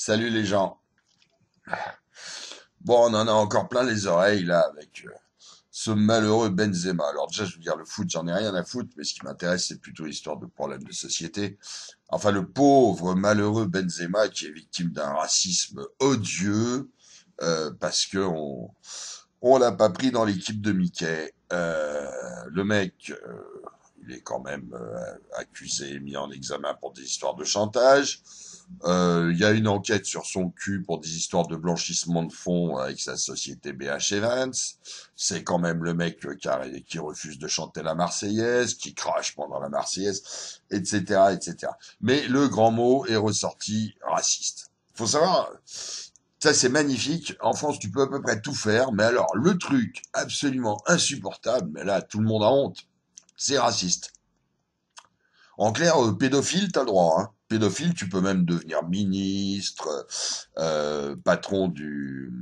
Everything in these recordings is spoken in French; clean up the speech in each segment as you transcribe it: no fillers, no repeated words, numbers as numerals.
Salut les gens. Bon, on en a encore plein les oreilles là avec ce malheureux Benzema. Alors déjà, je veux dire, le foot, j'en ai rien à foutre, mais ce qui m'intéresse, c'est plutôt l'histoire de problèmes de société. Enfin, le pauvre, malheureux Benzema qui est victime d'un racisme odieux parce que on l'a pas pris dans l'équipe de Mickey. Le mec, il est quand même accusé, mis en examen pour des histoires de chantage. Il y a une enquête sur son cul pour des histoires de blanchissement de fonds avec sa société BH Evans. C'est quand même le mec qui refuse de chanter la Marseillaise, qui crache pendant la Marseillaise, etc., etc. Mais le grand mot est ressorti raciste. Faut savoir, ça c'est magnifique. En France, tu peux à peu près tout faire, mais alors le truc absolument insupportable, mais là tout le monde a honte, c'est raciste. En clair, pédophile, t'as le droit. Hein. Pédophile, tu peux même devenir ministre, patron du...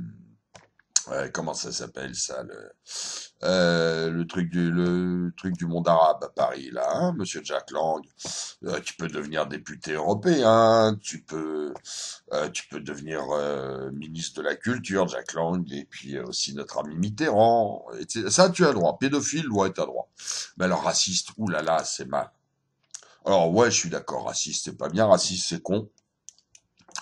comment ça s'appelle ça le truc du monde arabe à Paris là, hein, Monsieur Jack Lang. Tu peux devenir député européen, tu peux devenir ministre de la culture, Jack Lang, et puis aussi notre ami Mitterrand. Ça, tu as le droit. Pédophile, ouais, t'as le droit. Mais alors raciste, oulala, c'est mal. Alors ouais, je suis d'accord, raciste, c'est pas bien, raciste, c'est con.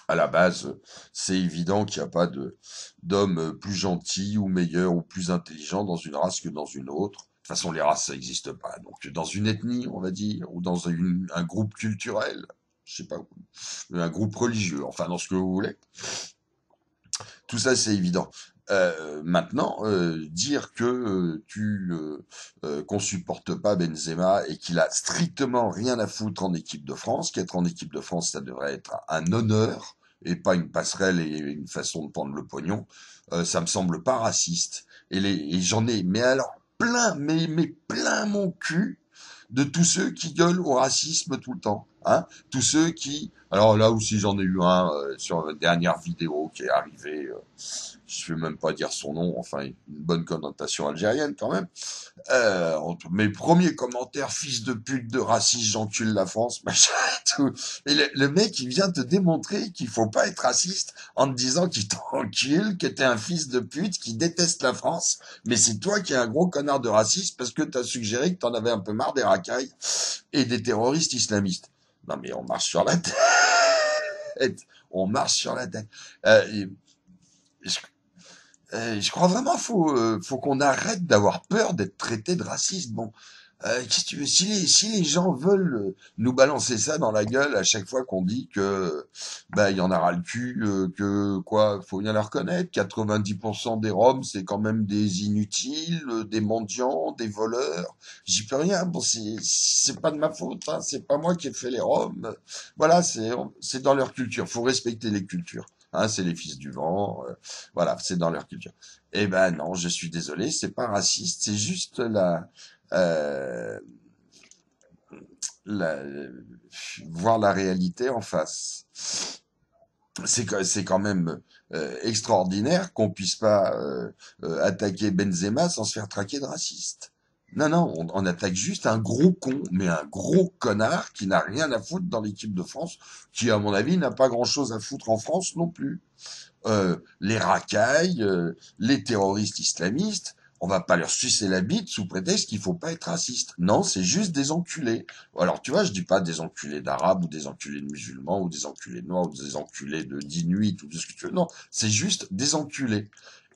À la base, c'est évident qu'il n'y a pas de d'homme plus gentil ou meilleur ou plus intelligent dans une race que dans une autre. De toute façon, les races, ça n'existe pas. Donc, dans une ethnie, on va dire, ou dans un groupe culturel, je sais pas, un groupe religieux, enfin, dans ce que vous voulez. Tout ça, c'est évident. Maintenant, dire que qu'on supporte pas Benzema et qu'il a strictement rien à foutre en équipe de France, qu'être en équipe de France, ça devrait être un honneur et pas une passerelle et une façon de prendre le pognon, ça me semble pas raciste. Et j'en ai, mais alors plein, mais plein mon cul de tous ceux qui gueulent au racisme tout le temps. Hein, tous ceux qui... Alors là aussi j'en ai eu un sur la dernière vidéo qui est arrivée, je vais même pas dire son nom, enfin une bonne connotation algérienne quand même. Mes premiers commentaires, fils de pute, de raciste, j'encule la France, machin et tout. Et le mec, il vient te démontrer qu'il faut pas être raciste en te disant qu'il t'encule, que t'es un fils de pute, qui déteste la France, mais c'est toi qui es un gros connard de raciste parce que t'as suggéré que t'en avais un peu marre des racailles et des terroristes islamistes. Non mais on marche sur la tête. On marche sur la tête. Et je, je crois vraiment faut qu'on arrête d'avoir peur d'être traité de raciste. Bon, qu'est-ce que tu veux? Si les gens veulent nous balancer ça dans la gueule à chaque fois qu'on dit que bah il y en aura le cul, que quoi, faut bien la reconnaître. 90% des Roms c'est quand même des inutiles, des mendiants, des voleurs. J'y peux rien. Bon, c'est pas de ma faute. Hein, c'est pas moi qui ai fait les Roms. Voilà, c'est dans leur culture. Faut respecter les cultures. Hein, c'est les fils du vent. Voilà, c'est dans leur culture. Eh ben non, je suis désolé, c'est pas raciste, c'est juste euh, la, voir la réalité en face. C'est quand même extraordinaire qu'on puisse pas attaquer Benzema sans se faire traquer de raciste. Non, non, on attaque juste un gros con, mais un gros connard qui n'a rien à foutre dans l'équipe de France, qui à mon avis n'a pas grand-chose à foutre en France non plus. Les racailles, les terroristes islamistes, on va pas leur sucer la bite sous prétexte qu'il faut pas être raciste. Non, c'est juste des enculés. Alors tu vois, je dis pas des enculés d'arabes ou des enculés de musulmans ou des enculés de noirs ou des enculés de d'inuits ou de ce que tu veux. Non, c'est juste des enculés.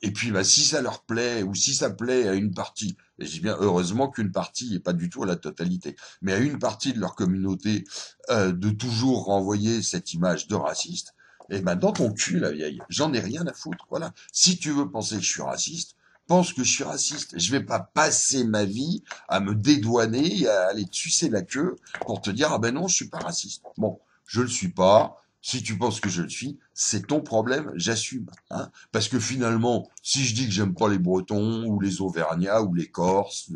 Et puis bah si ça leur plaît ou si ça plaît à une partie, et je dis bien heureusement qu'une partie et pas du tout à la totalité, mais à une partie de leur communauté de toujours renvoyer cette image de raciste, eh ben, dans ton cul, la vieille. J'en ai rien à foutre. Voilà. Si tu veux penser que je suis raciste, pense que je suis raciste. Je vais pas passer ma vie à me dédouaner et à aller te sucer la queue pour te dire, ah ben non, je suis pas raciste. Bon, je le suis pas. Si tu penses que je le suis, c'est ton problème, j'assume. Hein. Parce que finalement, si je dis que j'aime pas les Bretons, ou les Auvergnats, ou les Corses,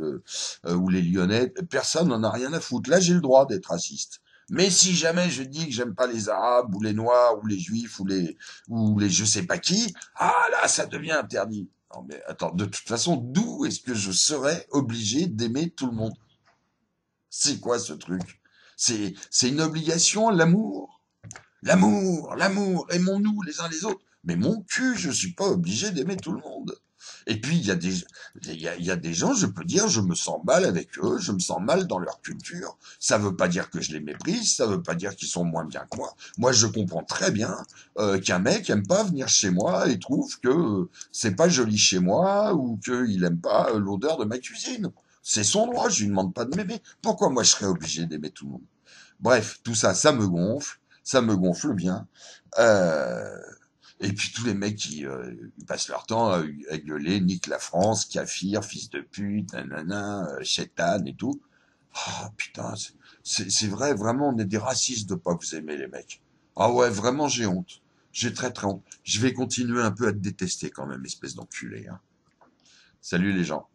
ou les Lyonnais, personne n'en a rien à foutre. Là, j'ai le droit d'être raciste. Mais si jamais je dis que j'aime pas les Arabes ou les Noirs ou les Juifs ou les je sais pas qui, ah là ça devient interdit. Non mais attends, de toute façon, d'où est-ce que je serais obligé d'aimer tout le monde? C'est quoi ce truc? C'est une obligation, l'amour? l'amour, aimons-nous les uns les autres. Mais mon cul, je suis pas obligé d'aimer tout le monde. Et puis, il y a des gens, je peux dire, je me sens mal avec eux, je me sens mal dans leur culture. Ça veut pas dire que je les méprise, ça veut pas dire qu'ils sont moins bien que moi. Moi, je comprends très bien qu'un mec aime pas venir chez moi et trouve que c'est pas joli chez moi ou qu'il aime pas l'odeur de ma cuisine. C'est son droit, je lui demande pas de m'aimer. Pourquoi moi je serais obligé d'aimer tout le monde? Bref, tout ça, ça me gonfle bien. Euh, et puis tous les mecs qui ils passent leur temps à gueuler, nique la France, Kafir, fils de pute, nanana, chétan et tout. Ah putain, c'est vrai, vraiment, on est des racistes de pas vous aimer les mecs. Ah ouais, vraiment, j'ai honte. J'ai très très honte. Je vais continuer un peu à te détester quand même, espèce d'enculé. Hein. Salut les gens.